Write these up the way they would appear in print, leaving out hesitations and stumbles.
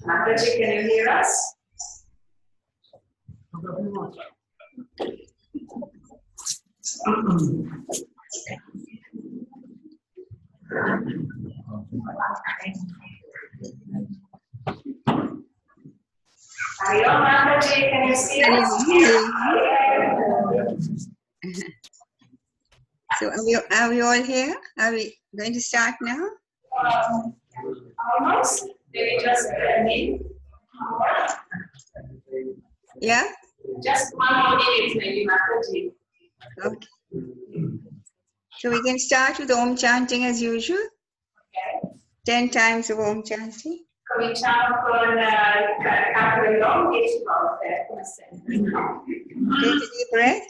Mataji, can you hear us? Hello, Mataji, can you see us? So are we all here? Are we going to start now? Almost. Maybe just a minute. Yeah? Just 1 more minute, maybe, Mataji. Okay. So we can start with Om chanting as usual. Okay. 10 times of Om chanting. Cominciamo con canto di Om 10 volte, come sempre. Take a deep breath.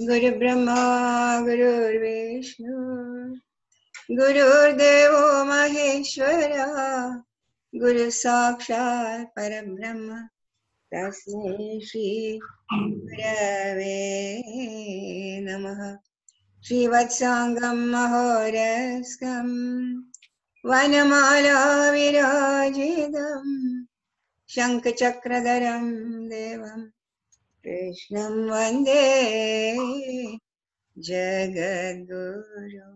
Guru Brahma, Guru Vishnu, Guru Devo Maheshwara, Guru Sakshat Parabrahma, Tasmai Shri Gurave Namaha. Shri Vatsangam Mahoraskam, Vanamala Virajidam, Shankachakradharam Devam, Krishnam Vande Jagadguru.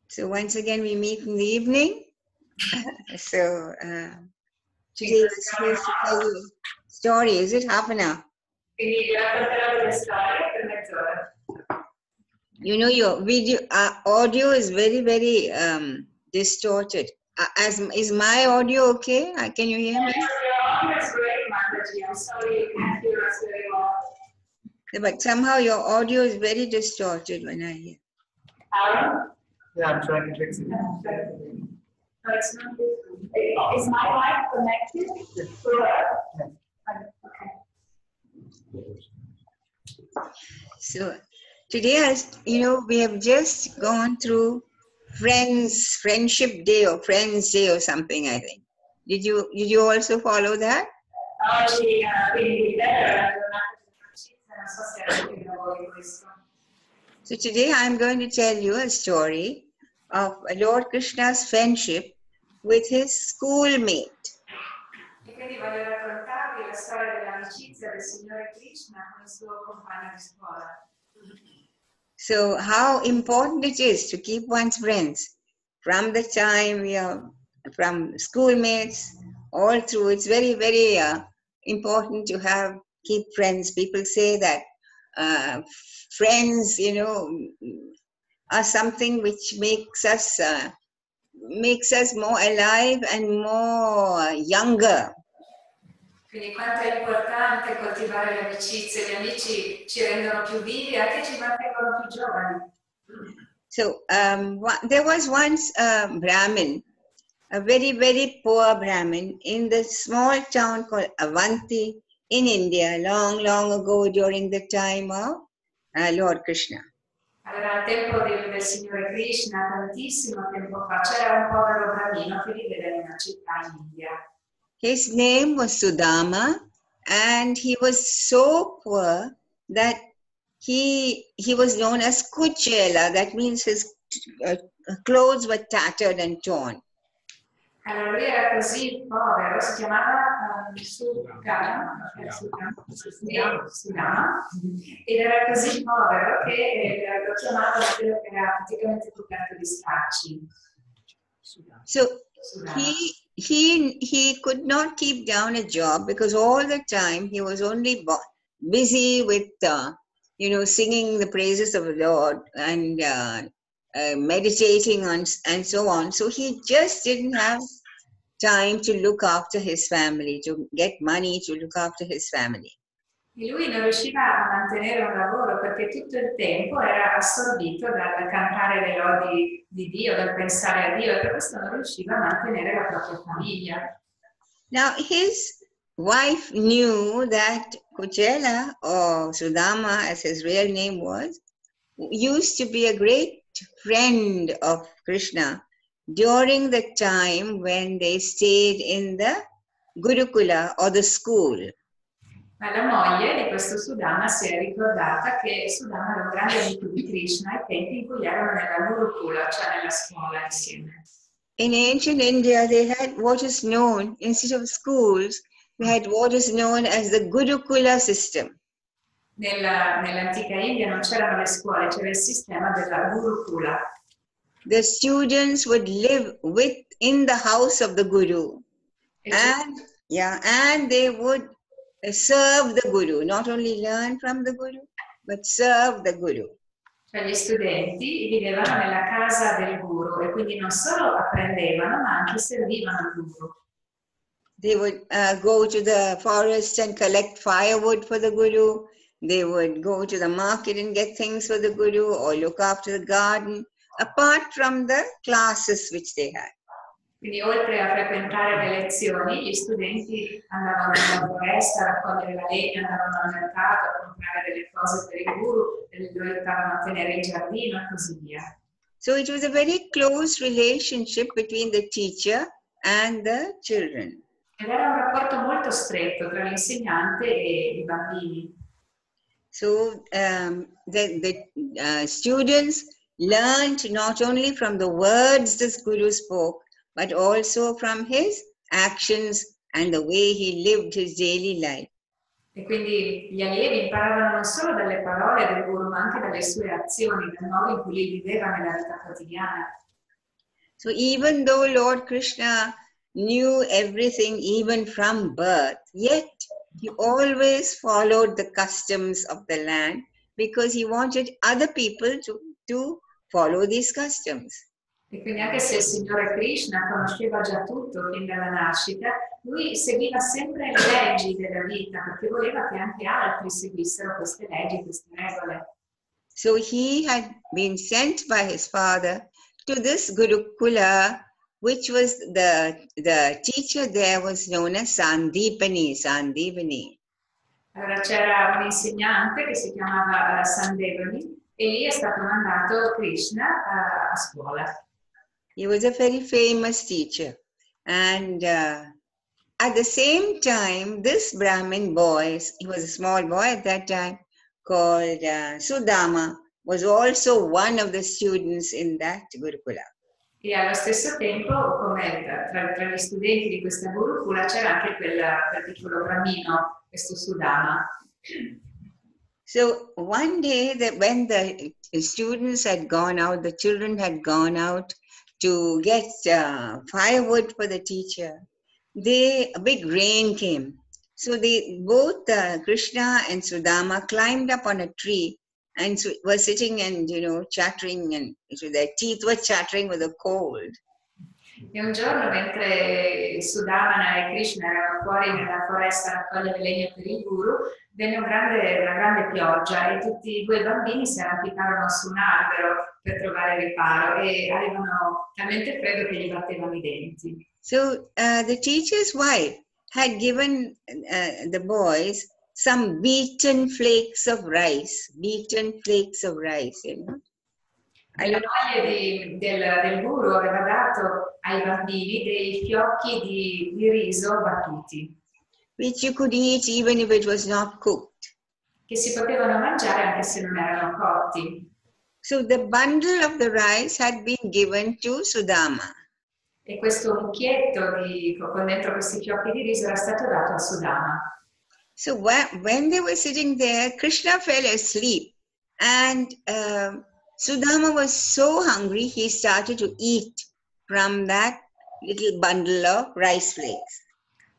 So once again we meet in the evening. So today we're supposed to tell you a story. Is it half an hour? You know your video audio is very, very distorted. Is my audio okay? Can you hear me? Your audio is great, Mataji. I'm sorry you can't hear us very well. Yeah, but somehow your audio is very distorted when I hear. Yeah, I'm trying to fix it. No, it's not. Is my mic connected to her? Okay. So today, we have just gone through Friendship Day or Friends Day or something, I think. Did you also follow that? So today I'm going to tell you a story of Lord Krishna's friendship with his schoolmate. E quindi voglio raccontarvi la storia dell'amicizia del Signore Krishna con il suo compagno di scuola. So how important it is to keep one's friends from the time we are from schoolmates all through. It's very, very important to keep friends. People say that friends, are something which makes us more alive and more younger. Quindi quanto è importante coltivare le amicizie, gli amici ci rendono più vivi e anche ci mantengono più giovani. So there was once a Brahmin a very, very poor Brahmin in the small town called Avanti in India, long, long ago during the time of Lord Krishna. Allora, al tempo del Signore Krishna, tantissimo tempo fa, c'era un povero bambino che viveva in una città in India. His name was Sudama, and he was so poor that he was known as Kuchela. That means his clothes were tattered and torn. Allora lui era così povero, si chiamava Sudama, ed era così povero che lo chiamavano quello che era praticamente coperto di stracci. So he could not keep down a job because all the time he was only busy with singing the praises of the Lord and meditating on and so on. So he just didn't have time to look after his family, to get money to look after his family. E lui non riusciva a mantenere un lavoro perché tutto il tempo era assorbito dal cantare le lodi di Dio, dal pensare a Dio, e per questo non riusciva a mantenere la propria famiglia. Now his wife knew that Kuchela, or Sudama as his real name was, used to be a great friend of Krishna during the time when they stayed in the Gurukula or the school. Ma la moglie di questo Sudama si è ricordata che Sudama era un grande amico di Krishna ai tempi in cui erano nella Gurukula, cioè nella scuola insieme. In ancient India, they had what is known, instead of schools, they had what is known as the Gurukula system. Nell'antica India non c'erano le scuole, c'era il sistema della Gurukula. The students would live in the house of the Guru, and they would serve the Guru, not only learn from the Guru, but serve the Guru. Cioè gli studenti vivevano nella casa del Guru e quindi non solo apprendevano, ma anche servivano al Guru. They would go to the forest and collect firewood for the Guru. They would go to the market and get things for the Guru or look after the garden, apart from the classes which they had. Quindi oltre a frequentare le lezioni, gli studenti andavano nella foresta a raccogliere la legna, andavano al mercato a comprare delle cose per il Guru, e lo aiutavano a tenere il giardino e così via. So it was a very close relationship between the teacher and the children. Ed era un rapporto molto stretto tra l'insegnante e i bambini. So the students learned not only from the words this Guru spoke, but also from his actions and the way he lived his daily life. E quindi gli allievi imparavano non solo dalle parole del Guru, ma anche dalle sue azioni, dal modo in cui lui viveva nella vita quotidiana. So even though Lord Krishna knew everything even from birth, yet he always followed the customs of the land because he wanted other people to follow these customs. E quindi anche se il Signore Krishna conosceva già tutto fin dalla nascita, lui seguiva sempre le leggi della vita perché voleva che anche altri seguissero queste leggi, queste regole. So he had been sent by his father to this Gurukula, which was the teacher there was known as Sandipani. Allora c'era un insegnante che si chiamava Sandipani e lì è stato mandato Krishna a scuola. He was a very famous teacher, and at the same time, this Brahmin boy, he was a small boy at that time, called Sudama, was also one of the students in that Gurukula. E allo stesso tempo, come tra gli studenti di questa Gurukula, c'era anche quel piccolo bambino, questo Sudama. So one day, when the students had gone out, the children had gone out to get firewood for the teacher, a big rain came. So both Krishna and Sudama climbed up on a tree and were sitting and chattering, and so their teeth were chattering with the cold. E un giorno, mentre Sudamana e Krishna erano fuori nella foresta a raccogliere legno per il guru, venne una grande pioggia e tutti i due bambini si arrampicarono su un albero per trovare riparo e avevano talmente freddo che gli battevano i denti. So the teacher's wife had given the boys some beaten flakes of rice, you know. La moglie del guru aveva dato ai bambini dei fiocchi di riso battuti, which you could eat even if it was not cooked. che si potevano mangiare anche se non erano cotti. So the bundle of the rice had been given to Sudama. E questo mucchietto con dentro questi fiocchi di riso era stato dato a Sudama. So when they were sitting there, Krishna fell asleep, and Sudama was so hungry, he started to eat from that little bundle of rice flakes.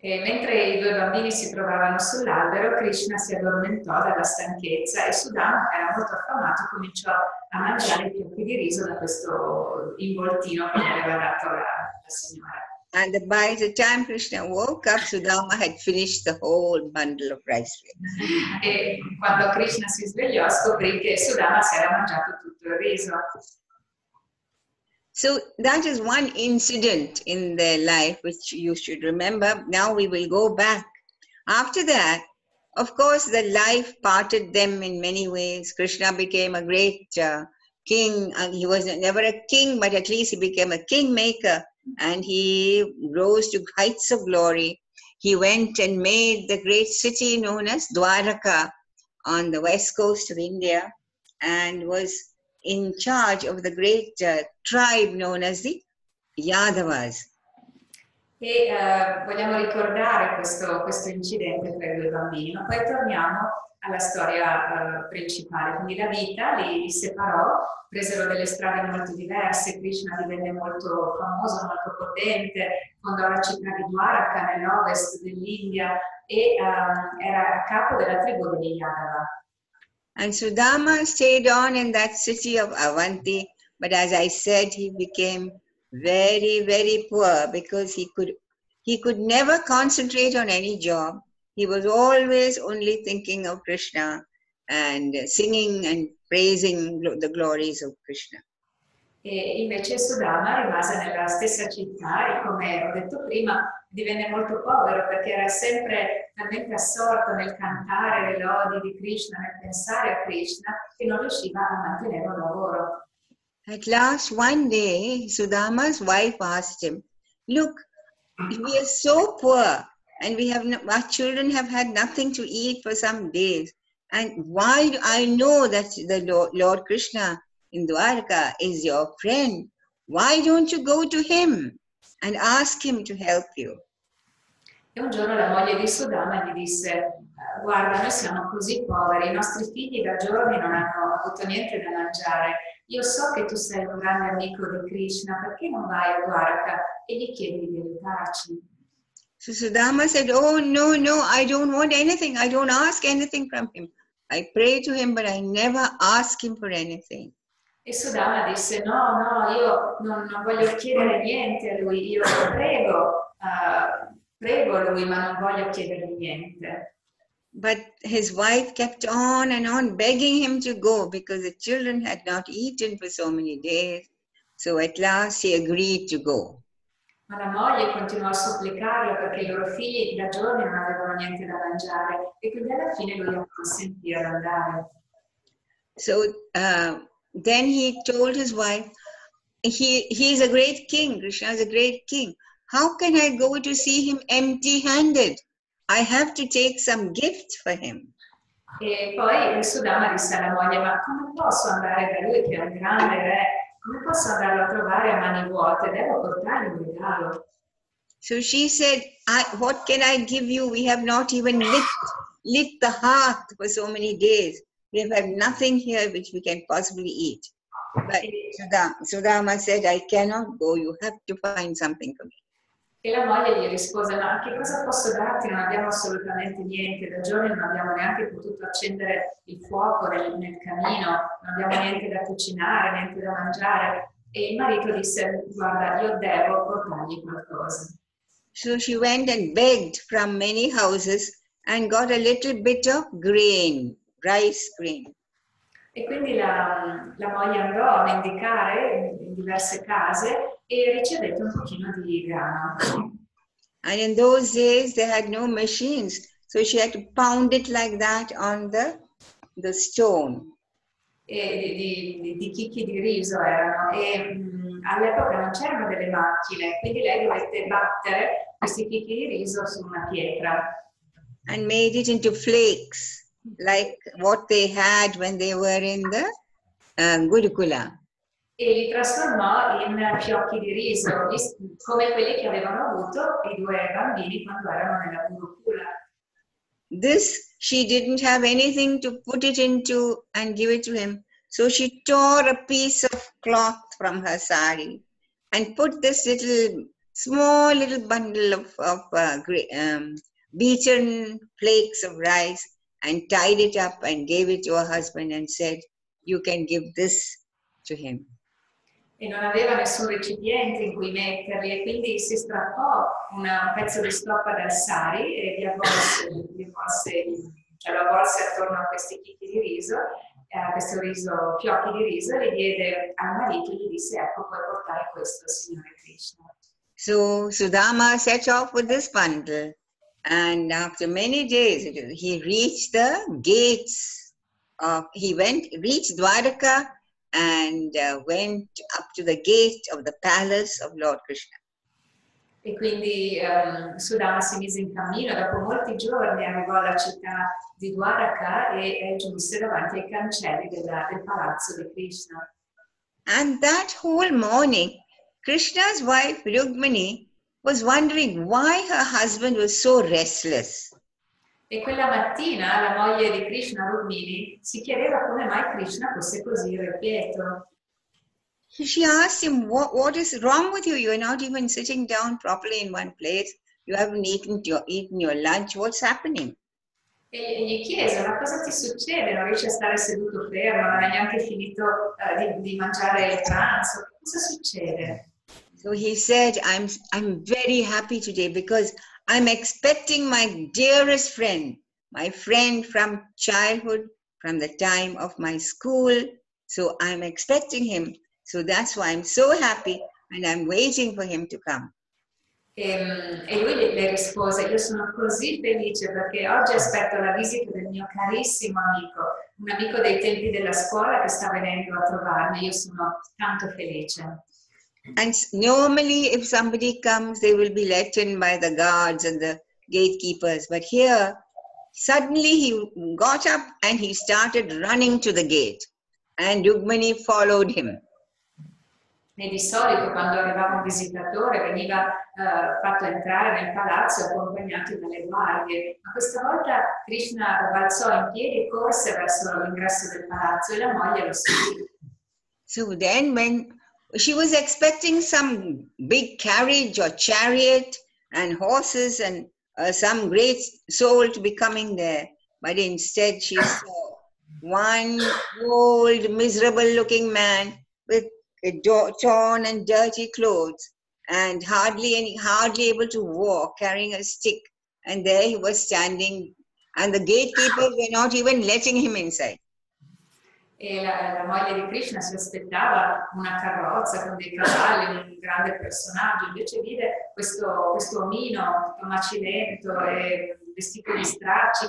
E mentre i due bambini si trovavano sull'albero, Krishna si addormentò dalla stanchezza e Sudama, che era molto affamato, cominciò a mangiare i fiocchi di riso da questo involtino che gli aveva dato la signora. And by the time Krishna woke up, Sudama had finished the whole bundle of rice flakes. E quando Krishna si svegliò scoprì che Sudama si era mangiato tutto il riso. So that is one incident in their life which you should remember. Now we will go back. After that, of course, the life parted them in many ways. Krishna became a great king. He was never a king, but at least he became a kingmaker. And he rose to heights of glory. He went and made the great city known as Dwaraka on the west coast of India and was in charge of the great tribe known as the Yadavas. E vogliamo ricordare questo incidente per i due bambini, ma poi torniamo alla storia principale. Quindi la vita li separò, presero delle strade molto diverse, Krishna divenne molto famoso, molto potente, fondò la città di Dwaraka nell'ovest dell'India e era a capo della tribù degli Yadava. And Sudama stayed on in that city of Avanti, but as I said, he became very, very poor because he could never concentrate on any job. He was always only thinking of Krishna and singing and praising the glories of Krishna. E invece Sudama rimase nella stessa città e, come ho detto prima, divenne molto povero perché era sempre talmente assorto nel cantare le lodi di Krishna, nel pensare a Krishna, che non riusciva a mantenere un lavoro. At last, one day, Sudama's wife asked him, "Look, we are so poor and our children have had nothing to eat for some days. And why I know that the Lord Krishna in Dwarka is your friend. Why don't you go to him and ask him to help you?" E un giorno la moglie di Sudama gli disse: guarda, noi siamo così poveri, i nostri figli da giorni non hanno avuto niente da mangiare. Io so che tu sei un grande amico di Krishna, perché non vai a Dwaraka e gli chiedi di aiutarci? So Sudama said, "Oh, no, I don't want anything. I don't ask anything from him. I pray to him, but I never ask him for anything." E Sudama disse: no, io non voglio chiedere niente a lui, io prego lui, ma non voglio chiedergli niente. But his wife kept on begging him to go because the children had not eaten for so many days. So at last he agreed to go. Ma la moglie continuò a supplicarlo perché i loro figli da giorni non avevano niente da mangiare e quindi alla fine lui acconsentì ad andare. So then he told his wife, he is a great king, Krishna is a great king. How can I go to see him empty-handed? I have to take some gift for him. E poi il Sudama disse alla moglie: ma come posso andare da lui che è un grande re? Come posso andarlo a trovare a mani vuote? Devo portargli un regalo. So she said, what can I give you? We have not even lit the hearth for so many days. We have had nothing here which we can possibly eat. But Sudama said, I cannot go. You have to find something for me. E la moglie gli rispose: ma che cosa posso darti? Non abbiamo assolutamente niente, da giorni non abbiamo neanche potuto accendere il fuoco nel camino, non abbiamo niente da cucinare, niente da mangiare. E il marito disse, guarda, io devo portargli qualcosa. So she went and begged from many houses and got a little bit of grain, rice grain. E quindi la moglie andò a mendicare in diverse case e ricevette un pochino di grano. And in those days, they had no machines, so she had to pound it like that on the stone. E di chicchi di riso erano, e all'epoca non c'erano delle macchine, quindi lei dovette battere questi chicchi di riso su una pietra. And made it into flakes, like what they had when they were in the Gurukula. E li trasformò in fiocchi di riso, come quelli che avevano avuto i due bambini quando erano nella Gurukula. This, she didn't have anything to put it into and give it to him. So she tore a piece of cloth from her sari and put this small little bundle of beaten flakes of rice and tied it up and gave it to her husband and said, you can give this to him. E non aveva nessun recipiente in cui metterli, e quindi si strappò un pezzo di stoppa dal sari e lo avvolse attorno a questi chicchi di riso, a questo riso, fiocchi di riso, e li diede al marito e gli disse, ecco, puoi portare questo, Signore Krishna. So Sudama set off with this bundle, and after many days he reached the gates reached Dwaraka and went up to the gate of the palace of Lord Krishna. E quindi Sudama si mise in cammino, dopo molti giorni arrivò alla città di Dwaraka e giunse davanti ai cancelli del palazzo di Krishna. And that whole morning, Krishna's wife Rukmini was wondering why her husband was so restless. E quella mattina la moglie di Krishna, Rukmini, si chiedeva come mai Krishna fosse così irrequieto. She asked him, what is wrong with you? You're not even sitting down properly in one place. You haven't eaten your lunch. What's happening? E gli chiese, ma cosa ti succede? Non riesci a stare seduto fermo, non hai neanche finito di mangiare il pranzo. Cosa succede? So he said, I'm very happy today because I'm expecting my dearest friend, my friend from childhood, from the time of my school. So I'm expecting him. So that's why I'm so happy and I'm waiting for him to come. E lui le rispose, io sono così felice perché oggi aspetto la visita del mio carissimo amico, un amico dei tempi della scuola che sta venendo a trovarmi, io sono tanto felice. And normally if somebody comes, they will be let in by the guards and the gatekeepers. But here, suddenly he got up and he started running to the gate. And Rukmini followed him. E di solito quando arrivava un visitatore veniva fatto entrare nel palazzo accompagnato dalle guardie, ma questa volta Krishna balzò in piedi e corse verso l'ingresso del palazzo e la moglie lo seguì. So then when she was expecting some big carriage or chariot and horses and some great soul to be coming there, but instead she saw one old miserable looking man with torn and dirty clothes and hardly able to walk, carrying a stick, and there he was standing and the gatekeepers were not even letting him inside. E la moglie di Krishna si aspettava una carrozza con dei cavalli, un grande personaggio, invece vide questo omino tutto macilento e vestito di stracci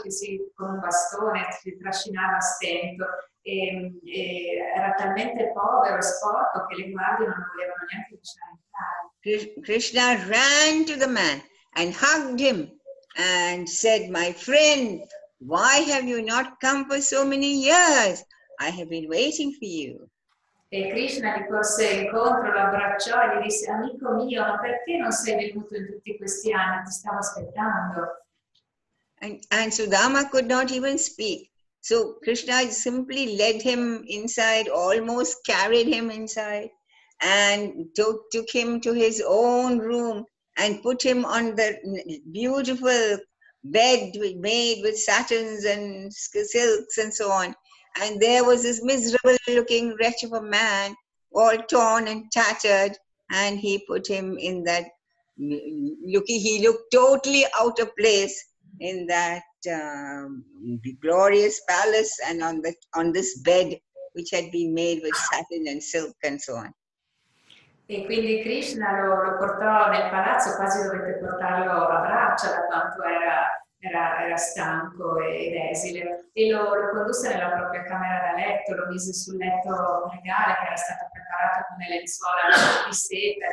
con un bastone si trascinava a stento e era talmente povero e sporco che le guardie non volevano neanche lasciare entrare. Krishna ran to the man and hugged him and said, my friend, why have you not come for so many years? I have been waiting for you. E Krishna gli corse incontro, lo abbracciò e gli disse, amico mio, ma perché non sei venuto in tutti questi anni? Ti stavo aspettando. And Sudama could not even speak. So Krishna simply led him inside, almost carried him inside, and took him to his own room and put him on the beautiful bed made with satins and silks and so on. And there was this miserable looking wretch of a man all torn and tattered, and he put him in that, he looked totally out of place in that glorious palace and on this bed which had been made with satin and silk and so on. E quindi Krishna lo portò nel palazzo, quasi dovette portarlo a braccia da quanto era stanco ed esile, e lo condusse nella propria camera da letto, lo mise sul letto regale che era stato preparato con le lenzuola di seta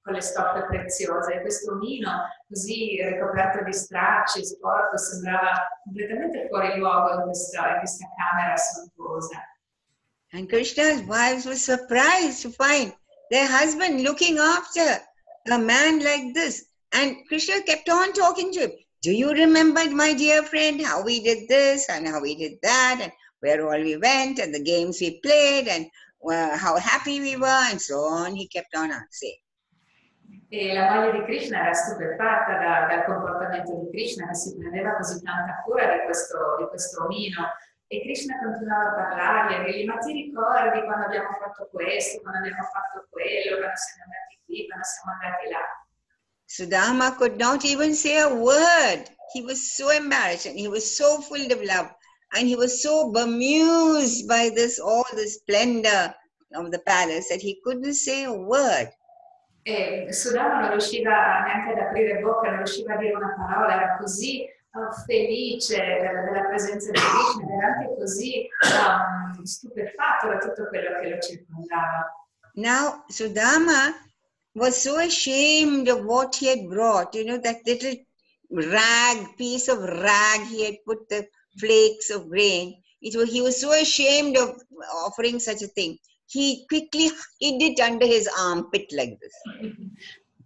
con le stoffe preziose, e questo omino così ricoperto di stracci, sporco, sembrava completamente fuori luogo in questa camera sontuosa. And Krishna's wives were surprised to find their husband looking after a man like this. And Krishna kept on talking to him. Do you remember, my dear friend, how we did this and how we did that and where all we went and the games we played and how happy we were and so on? He kept on saying. E la moglie di Krishna era stupefatta dal comportamento di Krishna, che si prendeva così tanta cura di questo omino. E Krishna continuava a parlargli, a dirgli: ma ti ricordi quando abbiamo fatto questo, quando abbiamo fatto quello, quando siamo andati qui, quando siamo andati là? Sudama could not even say a word. He was so embarrassed and he was so full of love and he was so bemused by all this splendor of the palace that he couldn't say a word. E Sudama non riusciva neanche ad aprire bocca, non riusciva a dire una parola, era così felice della presenza di Krishna, era anche così stupefatto da tutto quello che lo circondava. Now Sudama was so ashamed of what he had brought, that little piece of rag he had put the flakes of grain. He was so ashamed of offering such a thing. He quickly hid it under his armpit like this.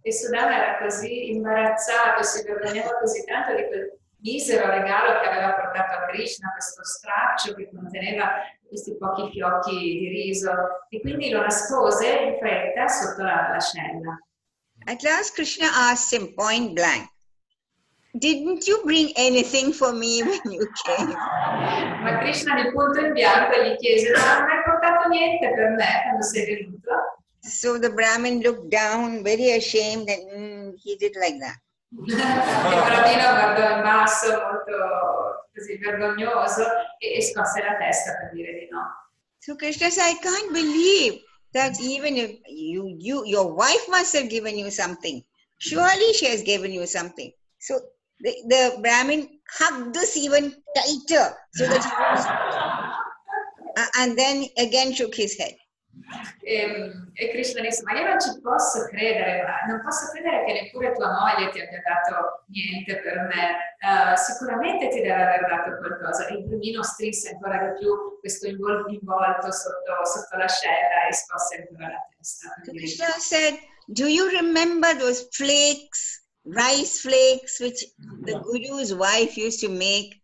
E Sudama era così imbarazzato, si vergognava così tanto di quel misero regalo che aveva portato a Krishna, questo straccio che conteneva questi pochi fiocchi di riso, e quindi lo nascose in fretta sotto l'ascella. At last Krishna asked him point blank, "Didn't you bring anything for me when you came?" Ma Krishna di punto in bianco gli chiese: non hai portato niente per me quando sei venuto? So the Brahmin looked down, very ashamed, and he did like that. Il bambino guardò in basso, molto così vergognoso, e scosse la testa per dire di no. So Krishna said, "I can't believe that even if your wife must have given you something. Surely she has given you something." So the Brahmin hugged this even tighter, so that and then again shook his head. E Krishna disse: ma io non ci posso credere, non posso credere che neppure tua moglie ti abbia dato niente per me. Sicuramente ti deve aver dato qualcosa. E il bambino strinse ancora di più questo involto sotto l'ascella e scosse ancora la testa. So Krishna said, "Do you remember those flakes, rice flakes, which the Guru's wife used to make?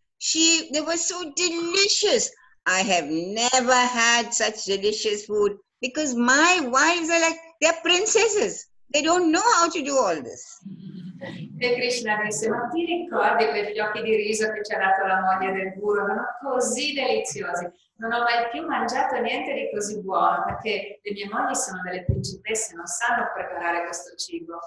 They were so delicious. I have never had such delicious food because my wives are they're princesses. They don't know how to do all this." E Krishna disse: ma ti ricordi quei fiocchi di riso che ci ha dato la moglie del guru? Erano così deliziosi. Non ho mai più mangiato niente di così buono, perché le mie mogli sono delle principesse, non sanno preparare questo cibo.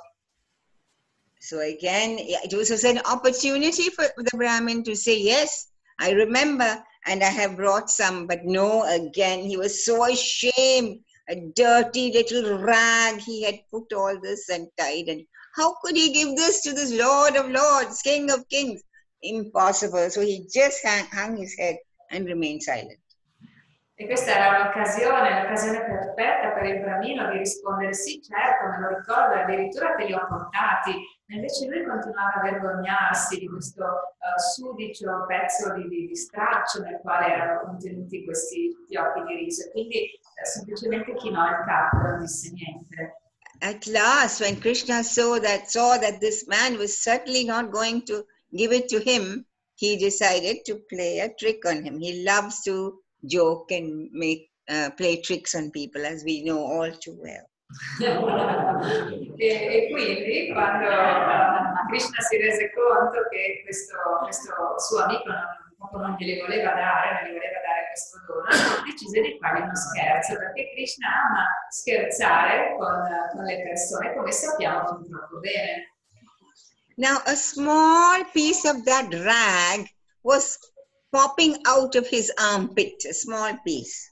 So again, it was an opportunity for the Brahmin to say, "Yes, I remember, and I have brought some." But no, again, he was so ashamed. A dirty little rag he had put all this and tied. And how could he give this to this Lord of Lords, King of Kings? Impossible. So he just hung his head and remained silent. E questa era l'occasione perfetta per il bramino di rispondere: sì, certo, me lo ricordo, addirittura te li ho portati. E invece lui continuava a vergognarsi di questo sudicio pezzo di straccio nel quale erano contenuti questi fiocchi di riso. Quindi semplicemente chinò il capo, non disse niente. At last, when Krishna saw that this man was certainly not going to give it to him, he decided to play a trick on him. He loves to joke and play tricks on people, as we know all too well. E quindi quando Krishna si rese conto che questo suo amico non glieli voleva dare questo dono, decise di fare uno scherzo, perché Krishna ama scherzare con le persone, come sappiamo fin troppo bene. Now, a small piece of that rag was popping out of his armpit, a small piece.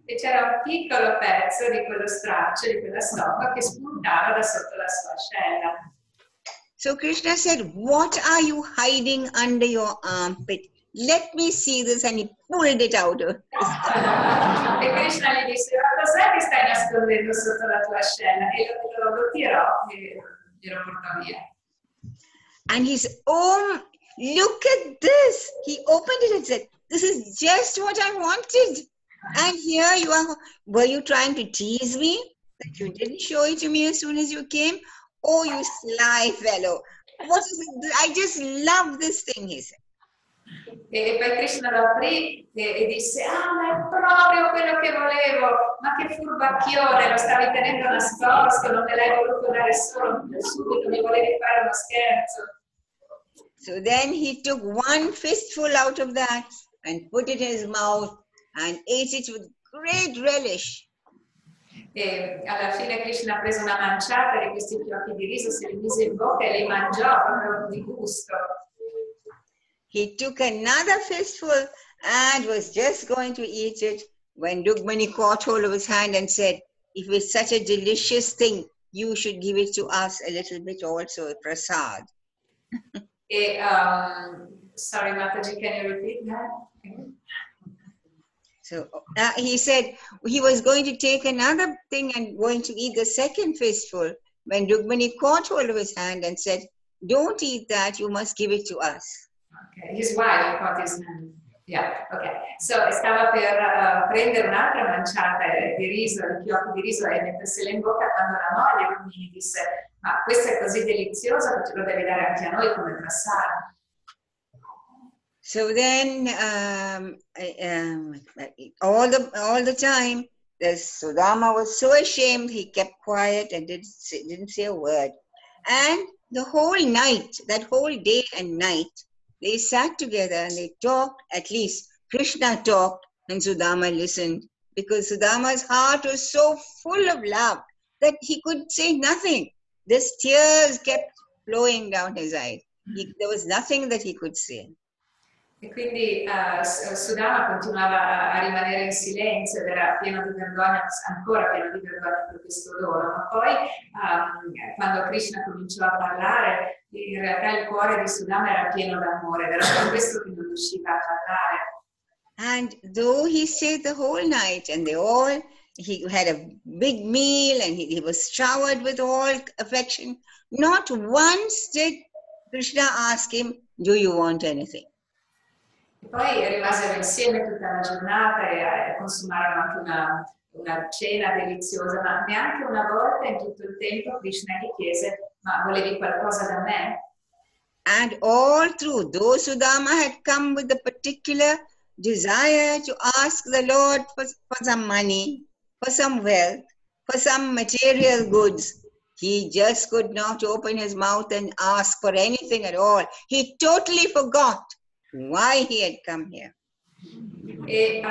E c'era un piccolo pezzo di quello straccio, di quella stoffa che spuntava da sotto la sua ascella. So Krishna said, "What are you hiding under your armpit? Let me see this." And he pulled it out of his armpit. E Krishna gli disse, ma cos'è che stai nascondendo sotto la tua ascella? E lo tirò e glielo portò via. And he said, "Oh, look at this." He opened it and said, "This is just what I wanted. And here you are. Were you trying to tease me that you didn't show it to me as soon as you came? Oh, you sly fellow. What is it? I just love this thing," he said. E poi Krishna lo aprì e disse, ma è proprio quello che volevo, ma che furbacchione, lo stavi tenendo nascosto, non me l'hai voluto dare subito, mi volevi fare uno scherzo. So then he took one fistful out of that and put it in his mouth and ate it with great relish. E alla fine Krishna ha preso una manciata di questi fiocchi di riso, se li mise in bocca e li mangiò proprio di gusto. He took another fistful and was just going to eat it when Rukmani caught hold of his hand and said, "If it's such a delicious thing, you should give it to us a little bit also, prasad." E, sorry Mataji, can you repeat that? So he said he was going to take another thing and going to eat the second fistful when Rukmani caught hold of his hand and said, "Don't eat that, you must give it to us." Okay, his wife caught his hand. Yeah, okay. So stava per prendere un'altra manciata di riso, di fiocchi di riso e mettersela in bocca quando la moglie gli disse, ma questo è così delizioso che ce lo devi dare anche a noi come prasad. So then, all the time, the Sudama was so ashamed, he kept quiet and didn't say a word. And the whole night, that whole day and night, they sat together and they talked. At least Krishna talked and Sudama listened, because Sudama's heart was so full of love that he could say nothing. The tears kept flowing down his eyes. There was nothing that he could say. E quindi Sudama continuava a rimanere in silenzio ed era pieno di vergogna, ancora pieno di vergogna per questo dono, ma poi quando Krishna cominciò a parlare, in realtà il cuore di Sudama era pieno d'amore, ed era per questo che non riusciva a parlare. And though he stayed the whole night and he had a big meal and he was showered with all affection, not once did Krishna ask him, "Do you want anything?" E poi rimasero insieme tutta la giornata e consumarono anche una cena deliziosa, ma neanche una volta in tutto il tempo Krishna gli chiese, ma volevi qualcosa da me? And all through, though Sudama had come with a particular desire to ask the Lord for some money, for some wealth, for some material goods, he just could not open his mouth and ask for anything at all. He totally forgot why he had come here. E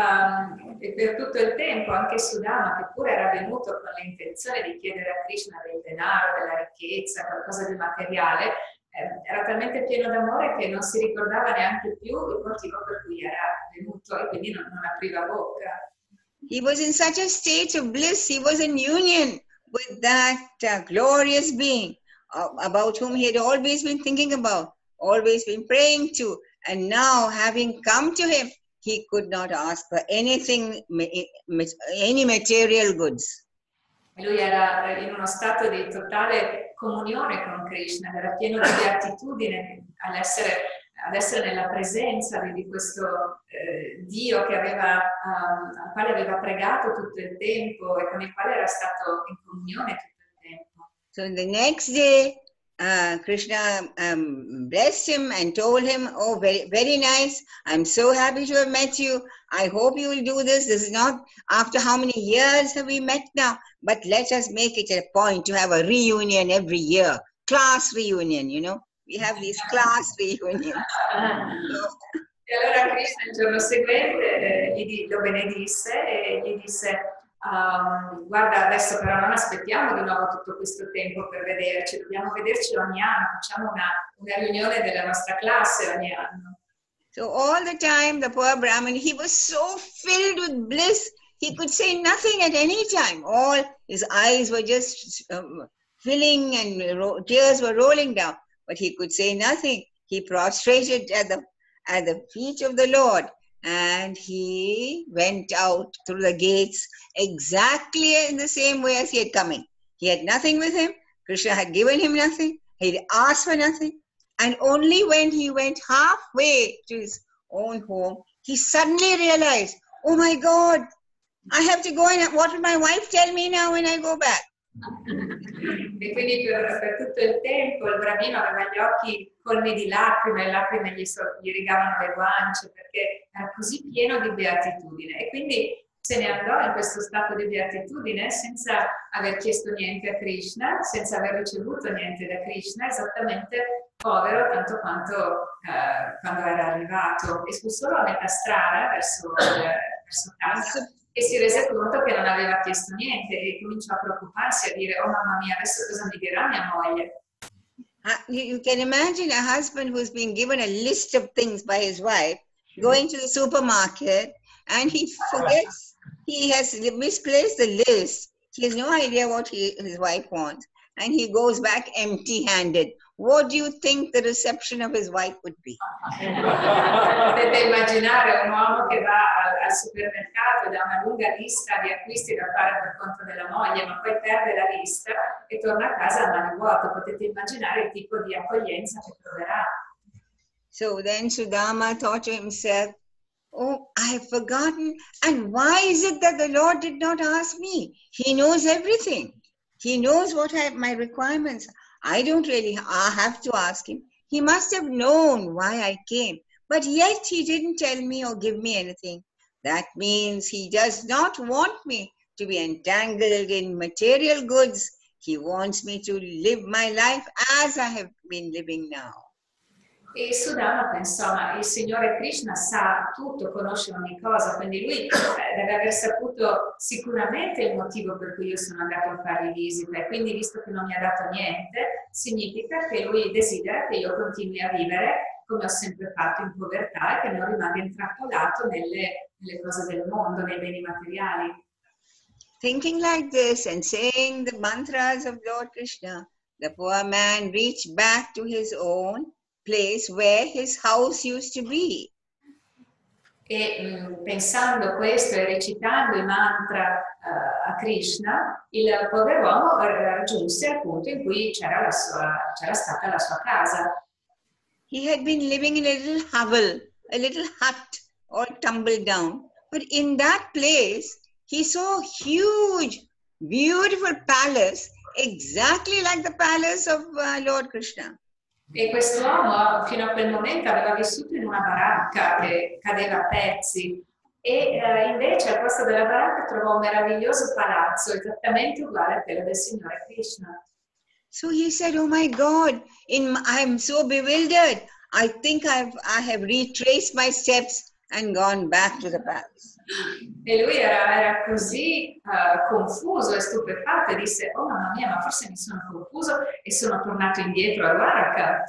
per tutto il tempo anche Sudama, che pure era venuto con l'intenzione di chiedere a Krishna del denaro, della ricchezza, qualcosa di materiale, era talmente pieno d'amore che non si ricordava neanche più il motivo per cui era venuto e quindi non apriva bocca. He was in such a state of bliss. He was in union with that glorious being about whom he had always been thinking about, always been praying to. And now, having come to him, he could not ask for anything, any material goods. Lui era in uno stato di totale comunione con Krishna, era pieno di beatitudine ad essere nella presenza di questo Dio che al quale aveva pregato tutto il tempo e con il quale era stato in comunione tutto il tempo. So the next day, Krishna blessed him and told him, "Oh, very, very nice. I'm so happy to have met you. I hope you will do this. This is not after how many years have we met now, but let us make it a point to have a reunion every year. Class reunion, you know. We have these class reunions. E allora Krishna il giorno seguente lo benedisse e gli disse guarda, adesso però non aspettiamo di nuovo tutto questo tempo per vederci, dobbiamo vederci ogni anno, facciamo una riunione della nostra classe ogni anno. So all the time, the poor Brahmin, he was so filled with bliss, he could say nothing at any time. All his eyes were just filling and tears were rolling down, but he could say nothing. He prostrated at the feet of the Lord, and he went out through the gates exactly in the same way as he had come in. He had nothing with him. Krishna had given him nothing. He had asked for nothing. And only when he went halfway to his own home, he suddenly realized, oh my God, I have to go and what will my wife tell me now when I go back? E quindi per tutto il tempo il bravino aveva gli occhi colmi di lacrime, le lacrime gli rigavano le guance perché era così pieno di beatitudine e quindi se ne andò in questo stato di beatitudine senza aver chiesto niente a Krishna, senza aver ricevuto niente da Krishna, esattamente povero tanto quanto quando era arrivato e fu solo a metà strada verso casa e si rese conto che non aveva chiesto niente e cominciò a preoccuparsi, a dire oh mamma mia, adesso cosa mi dirà mia moglie? You can imagine a husband who's been given a list of things by his wife, going to the supermarket and he forgets, he has misplaced the list. He has no idea what his wife wants and he goes back empty-handed. What do you think the reception of his wife would be? Potete immaginare un uomo che va al supermercato e ha una lunga lista di acquisti da fare per conto della moglie, ma poi perde la lista e torna a casa a mani vuote. Potete immaginare il tipo di accoglienza che troverà. So then Sudama thought to himself, oh, I have forgotten. And why is it that the Lord did not ask me? He knows everything. He knows what my requirements are. I don't really have to ask him. He must have known why I came, but yet he didn't tell me or give me anything. That means he does not want me to be entangled in material goods. He wants me to live my life as I have been living now. E Sudama pensò, ma il Signore Krishna sa tutto, conosce ogni cosa, quindi lui deve aver saputo sicuramente il motivo per cui io sono andato a fargli visita e quindi visto che non mi ha dato niente, significa che lui desidera che io continui a vivere come ho sempre fatto in povertà e che non rimanga intrappolato nelle cose del mondo, nei beni materiali. Thinking like this and saying the mantras of Lord Krishna, the poor man reached back to his own place where his house used to be. E pensando questo e recitando i mantra a Krishna, il pover'uomo raggiunse al punto in cui c'era stata la sua casa. He had been living in a little hovel, a little hut, all tumbled down. But in that place, he saw a huge, beautiful palace, exactly like the palace of Lord Krishna. E quest'uomo fino a quel momento aveva vissuto in una baracca che cadeva a pezzi e invece al posto della baracca trovò un meraviglioso palazzo esattamente uguale a quello del Signore Krishna. So he said, oh my God, I'm so bewildered. I think I have retraced my steps and gone back to the palace. E lui era così confuso e stupefatto e disse, oh mamma mia, ma forse mi sono confuso e sono tornato indietro al baracca.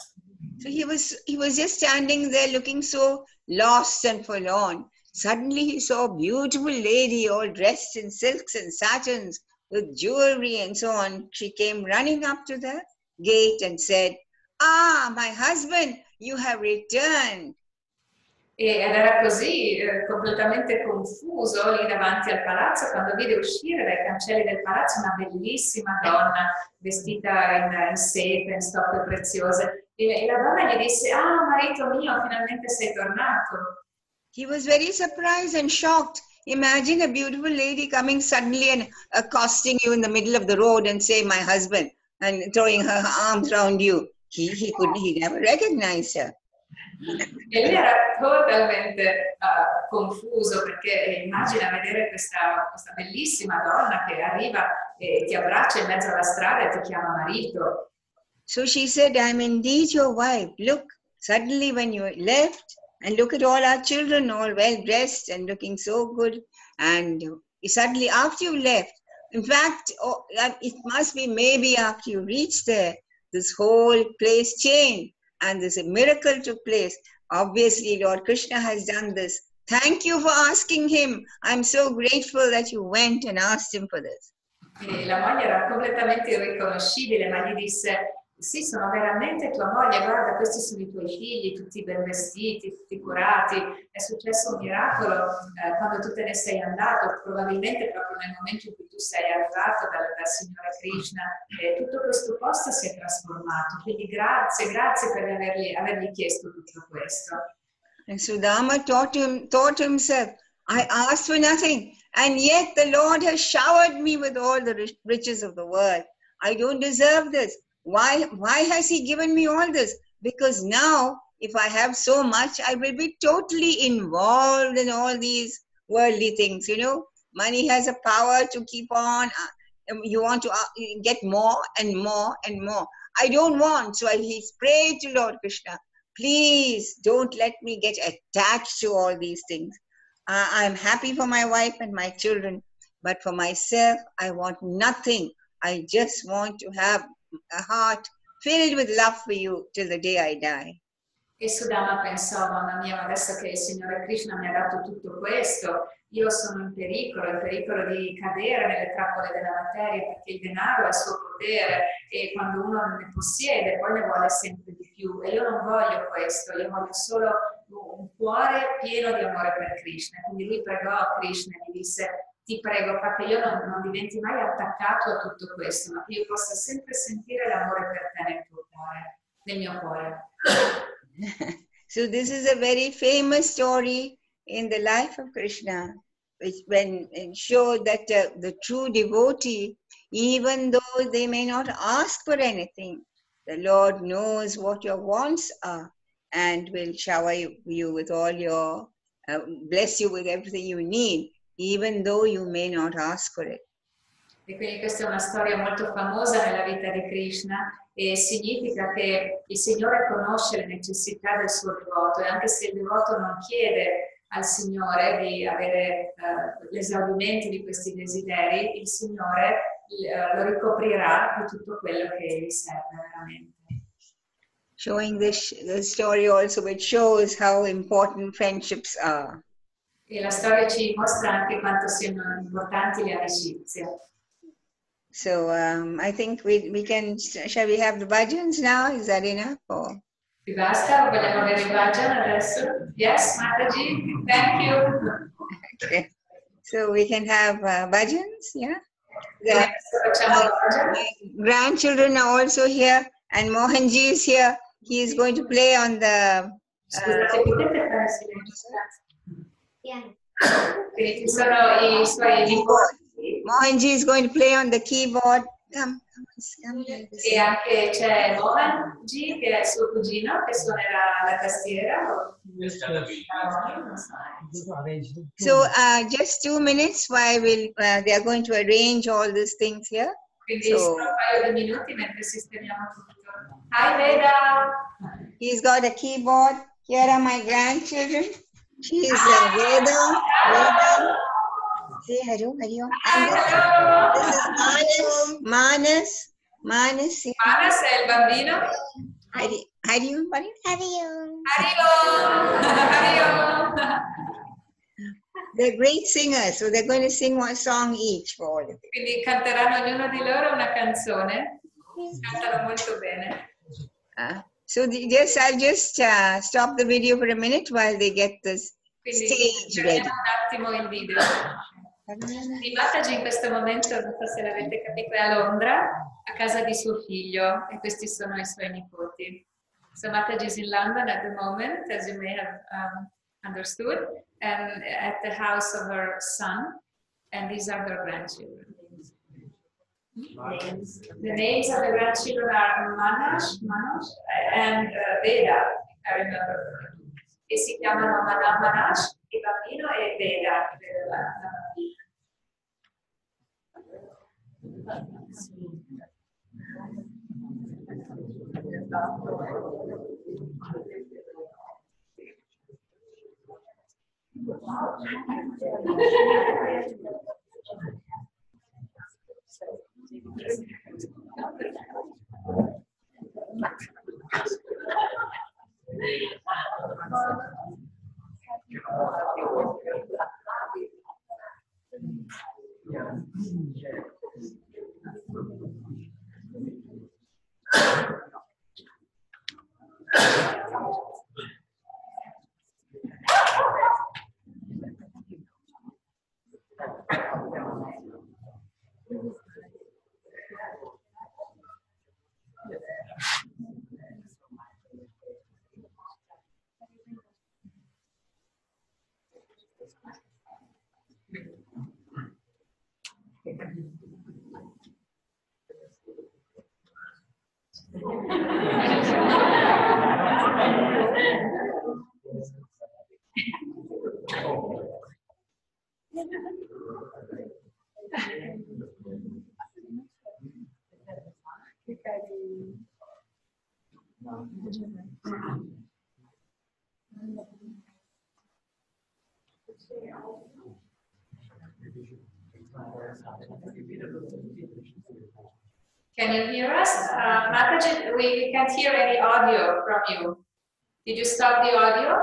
So he was just standing there looking so lost and forlorn. Suddenly he saw a beautiful lady all dressed in silks and satins with jewelry and so on. She came running up to the gate and said, ah, my husband, you have returned. Ed era così completamente confuso lì davanti al palazzo quando vide uscire dai cancelli del palazzo una bellissima donna vestita in seta, in stoffe preziose. E la donna gli disse, ah, marito mio, finalmente sei tornato. He was very surprised and shocked. Imagine a beautiful lady coming suddenly and accosting you in the middle of the road and say, my husband, and throwing her arms around you. He never recognized her. E lui era totalmente confuso perché immagina vedere questa bellissima donna che arriva e ti abbraccia in mezzo alla strada e ti chiama marito. So she said, I'm indeed your wife. Look, suddenly when you left, And look at all our children, all well dressed and looking so good. And suddenly, after you left, in fact, it must be maybe after you reached there, this whole place changed and this miracle took place. Obviously, Lord Krishna has done this. Thank you for asking him. I'm so grateful that you went and asked him for this. E la moglie era completamente irriconoscibile, ma gli disse: sì, sono veramente tua moglie, guarda, questi sono i tuoi figli, tutti ben vestiti, tutti curati. È successo un miracolo quando tu te ne sei andato, probabilmente proprio nel momento in cui tu sei arrivato dal Signore Krishna, e tutto questo posto si è trasformato. Quindi grazie per avergli chiesto tutto questo. And Sudama thought himself, I asked for nothing, and yet the Lord has showered me with all the riches of the world. I don't deserve this. Why has he given me all this? Because now, if I have so much, I will be totally involved in all these worldly things. You know, money has a power to keep on. You want to get more and more and more. I don't want. So he's prayed to Lord Krishna, please don't let me get attached to all these things. I'm happy for my wife and my children, but for myself, I want nothing. I just want to have a heart filled with love for you till the day I die. E Sudama pensò, mamma mia, adesso che il Signore Krishna mi ha dato tutto questo, io sono in pericolo di cadere nelle trappole della materia, perché il denaro ha il suo potere e quando uno ne possiede poi ne vuole sempre di più. E io non voglio questo, io voglio solo un cuore pieno di amore per Krishna. Quindi lui pregò Krishna e gli disse: ti prego, fa che io non diventi mai attaccato a tutto questo, ma che io possa sempre sentire l'amore per te nel tuo cuore, nel mio cuore. So this is a very famous story in the life of Krishna, which when it showed that the true devotee, even though they may not ask for anything, the Lord knows what your wants are and will shower you with all your, bless you with everything you need, even though you may not ask for it. E quindi questa è una storia molto famosa nella vita di Krishna e significa che il Signore conosce le necessità del suo devoto e anche se il devoto non chiede al Signore di avere l'esaudimento di questi desideri, il Signore lo ricoprirà di tutto quello che gli serve veramente. Showing this story also, which shows how important friendships are. E la storia ci mostra anche quanto siano importanti le amicizie. So I think we can, shall we have the bhajans now? Is that enough? Or? Vi basta? Vogliamo avere il Bhajan adesso? Yes, Mataji, thank you. Okay. So we can have bhajans, yeah? My grandchildren are also here and Mohanji is here. He is going to play on the... Scusate, potete fare silenzio? Quindi ci sono i suoi nipoti. Mohanji is going to play on the keyboard. Come. E anche c'è Mohanji, che è il suo cugino, che suonerà la tastiera. So just 2 minutes while they are going to arrange all these things here. Quindi sono un paio di minuti mentre sistemiamo tutto. Hi Veda! He's got a keyboard. Here are my grandchildren. She is Veda. Say hello, hello. And this is Manas. Manas è il bambino. Hariom. They're great singers, so they're going to sing one song each for all of you. Quindi canteranno ognuno di loro una canzone. Cantano molto bene. So I'll just stop the video for a minute while they get this stage ready. Un attimo il video. Di Mataji in questo momento, non so se l'avete capito, è a Londra, a casa di suo figlio, e questi sono i suoi nipoti. So Mataji is in London at the moment, as you may have understood, and at the house of her son, and these are her grandchildren. The names of the grandchildren are Manas and Veda, I remember. E si chiamano Manas, il bambino, e Veda, la bambina. Can you hear us? Mataji, we can't hear any audio from you. Did you stop the audio?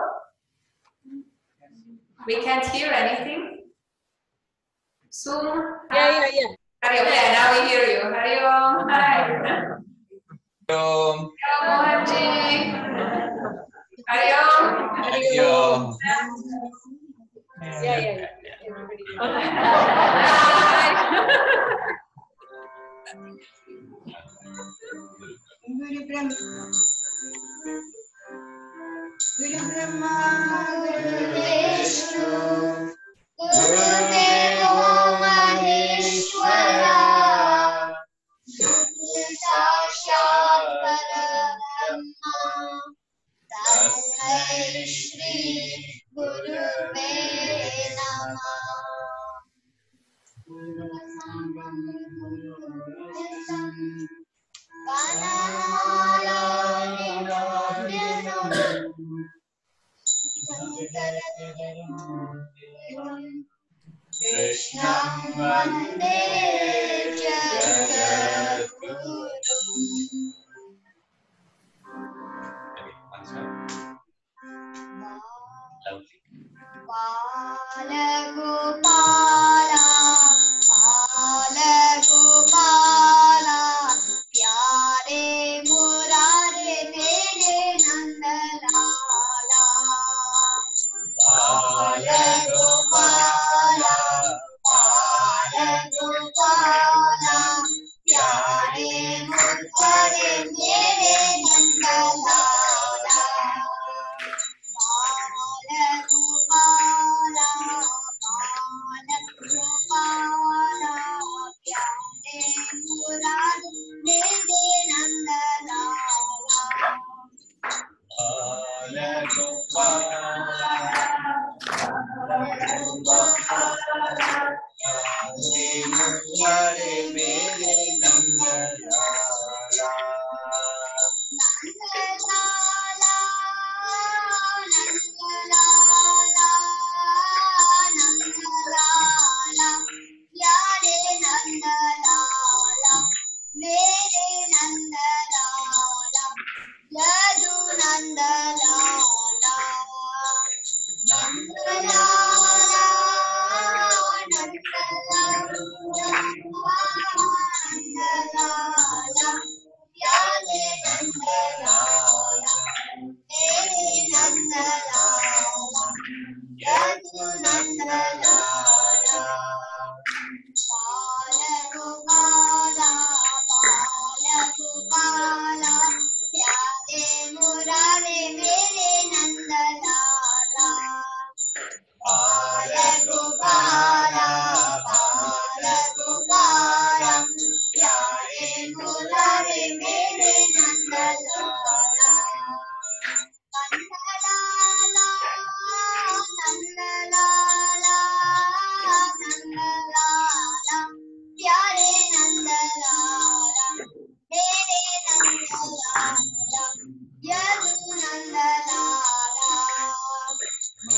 We can't hear anything. Soon? Yeah. Okay, now we hear you. Hari Om. Hi. Om. Mohanji. Hari Om. Hari Om. Yeah. Guru Brahma, Guru Vishnu, Guru Devo Maheshwara, Guru Sakshat Parabrahma, Tasmai Shri Gurave Namah. Guru Sangam Guru Sangam Krishna Vande Jagadguru. Bala Gopala, Bala Gopala, Pyare Murare Mere Nandalala. Bala Gopala, Bala Gopala, Pyare Murare Mere Nandalala.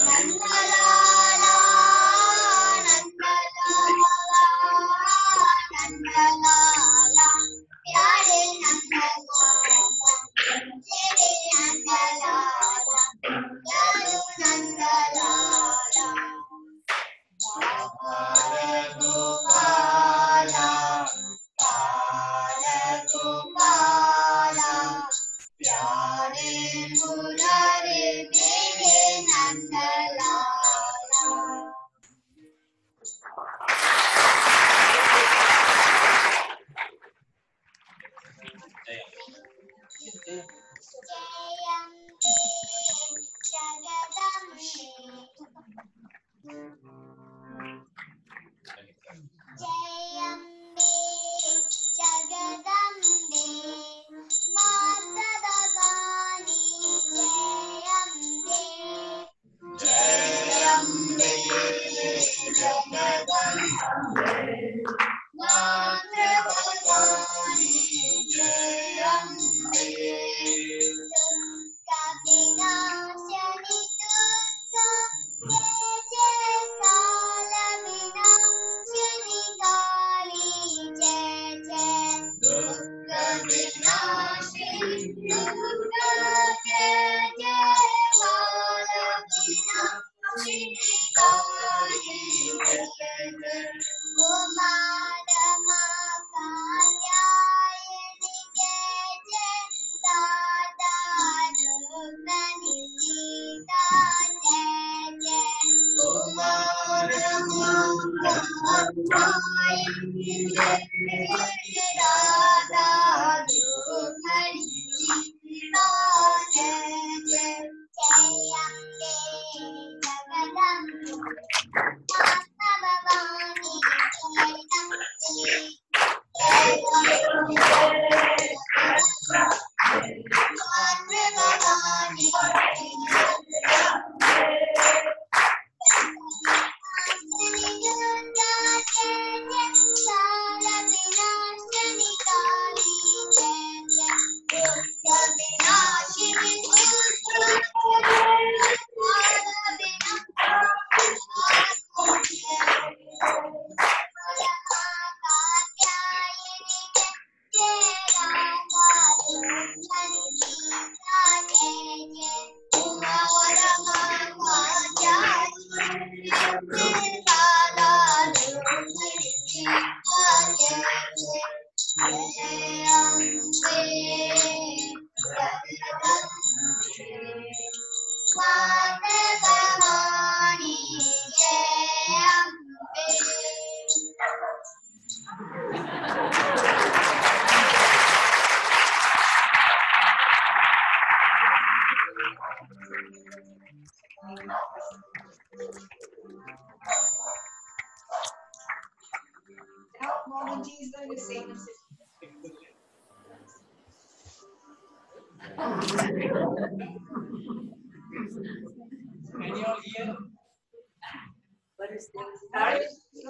Nandalala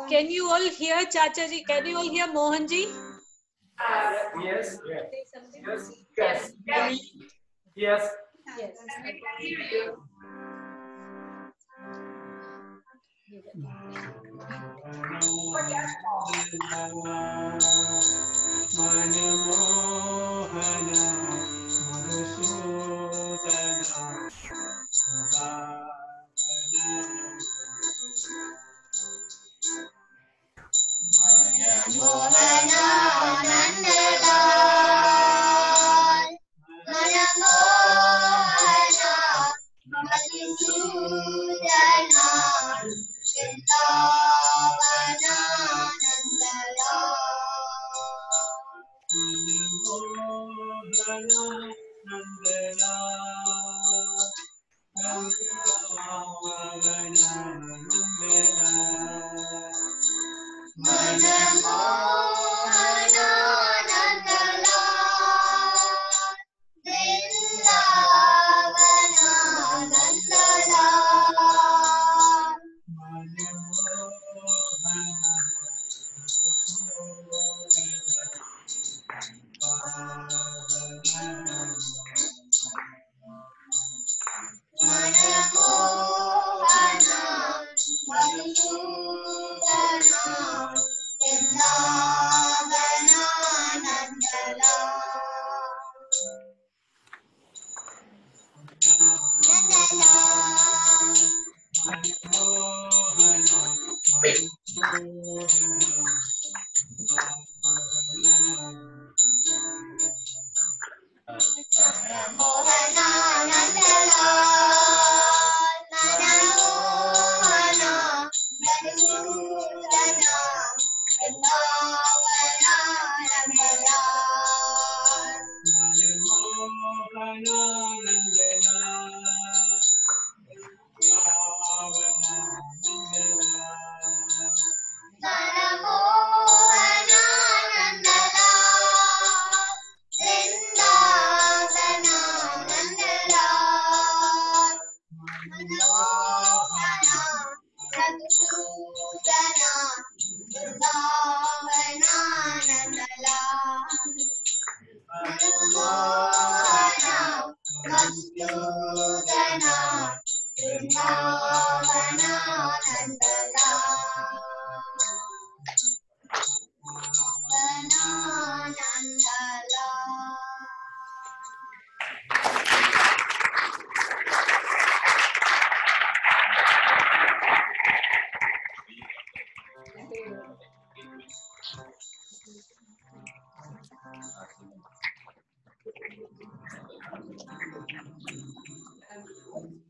Can you all hear Chacha ji? Can you all hear Mohan ji? Yes. Say something. Yes. Yes. Yes. Yes. I can hear you.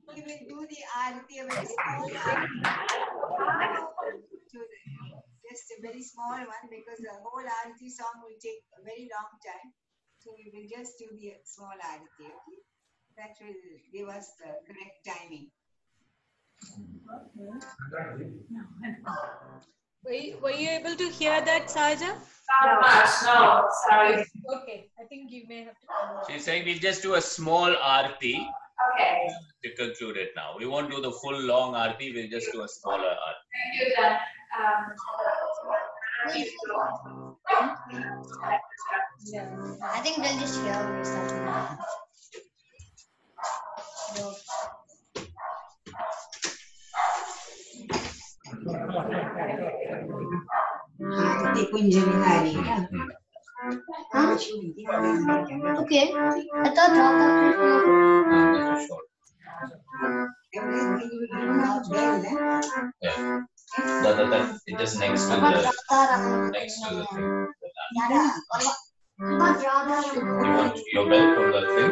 We will do the arati, a very small arati. Just a very small one, because the whole arati song will take a very long time. So we will just do the small arati, okay? That will give us the correct timing. Were you able to hear that, Saja? Not much, no, sorry. Okay, I think you may have to. She's saying we'll just do a small arti Okay. to conclude it now. We won't do the full long arti, we'll just do a smaller arti. Thank you, Jan. I think they'll just hear or something. Arati Kunja Vihari. Okay. I thought Radha Everything you will do now well, eh? Yeah. That it is next to the thing. You want your bell from that thing?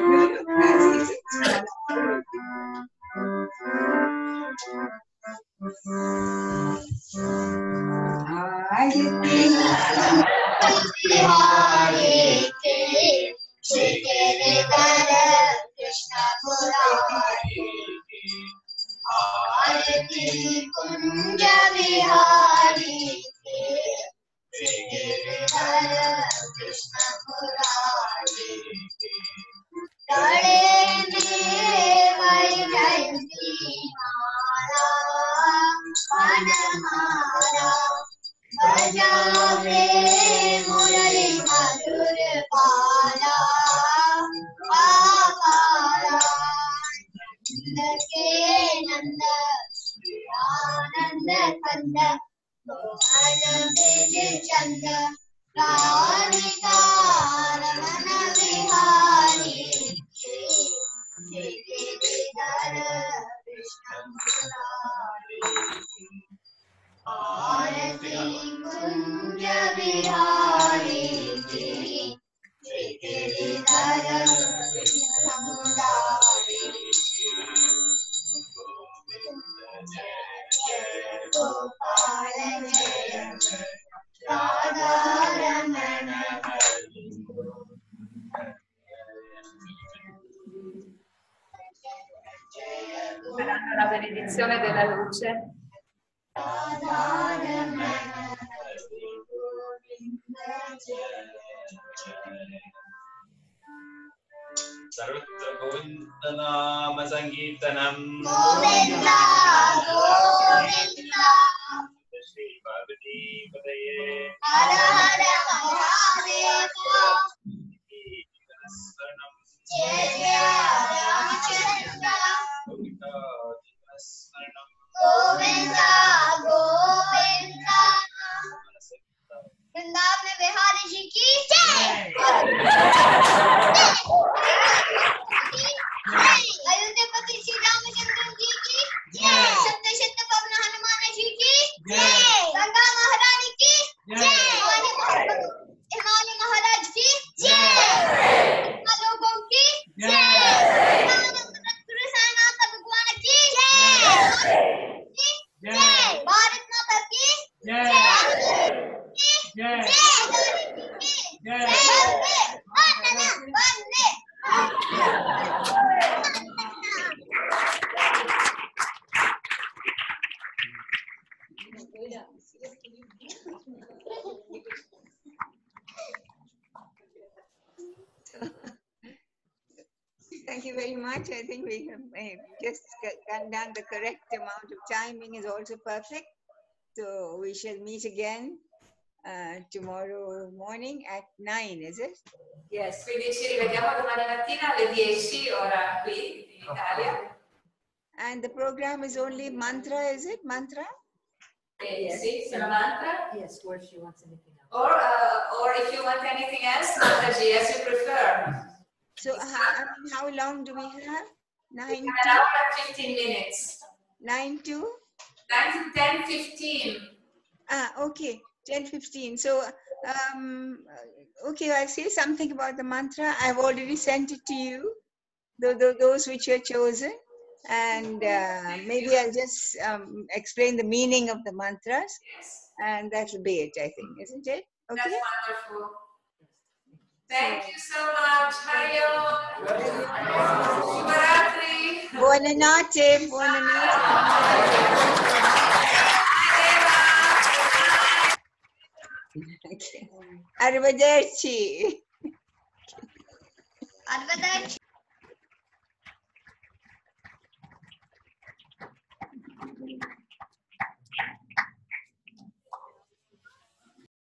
Krishna Arati Kunja Vihari Krishna Murari Kale Mai Jayanti Mala Vanamala Bhajan Murali Madhur Pala Papala Nanda Ananda Kanda Anabhij Chanda Radhika Ramana Vihari Shri Giridhara Krishna Murari Arati Kunja Vihari Shri Giridhara Krishna Murari Gopala Jaya Radha Ramana La benedizione della luce. Radha Ramana Sarvatra Govinda Nama Sankirtanam Govinda Govinda Shri Parvati Padaye Hara Hara Mahadeva Jaya Jaya Ramachandra Govinda Govinda Vrindavan Bihari ji की जय अयोध्यापति श्री रामचंद्र जी की जय सत्य सत्य पवन हनुमान जी की जय गंगा महारानी की जय हिमालय महाराज की जय लोगों की जय साईनाथ भगवान की जय Thank you very much. I think we have just done the correct amount of timing is also perfect. So we shall meet again tomorrow morning at 9, is it? Yes. Quindi ci rivediamo domani mattina alle 10 ora qui in Italia. And the program is only mantra, is it? Mantra? Yes. Sì, solo mantra. Yes, or if she wants anything else. Or if you want anything else, Mataji, as you prefer. So how long do we have? 9 An to? hour and 15 minutes. 9 to? 9 to 10:15. Okay, 10:15. So, okay, I'll say something about the mantra. I've already sent it to you, those which are chosen. And maybe I'll just explain the meaning of the mantras. Yes. And that'll be it, I think, isn't it? Okay. That's wonderful. Thank you so much. Hariom. Shubharatri. Buonanotte. Buonanotte. Okay. Arrivederci. Arrivederci.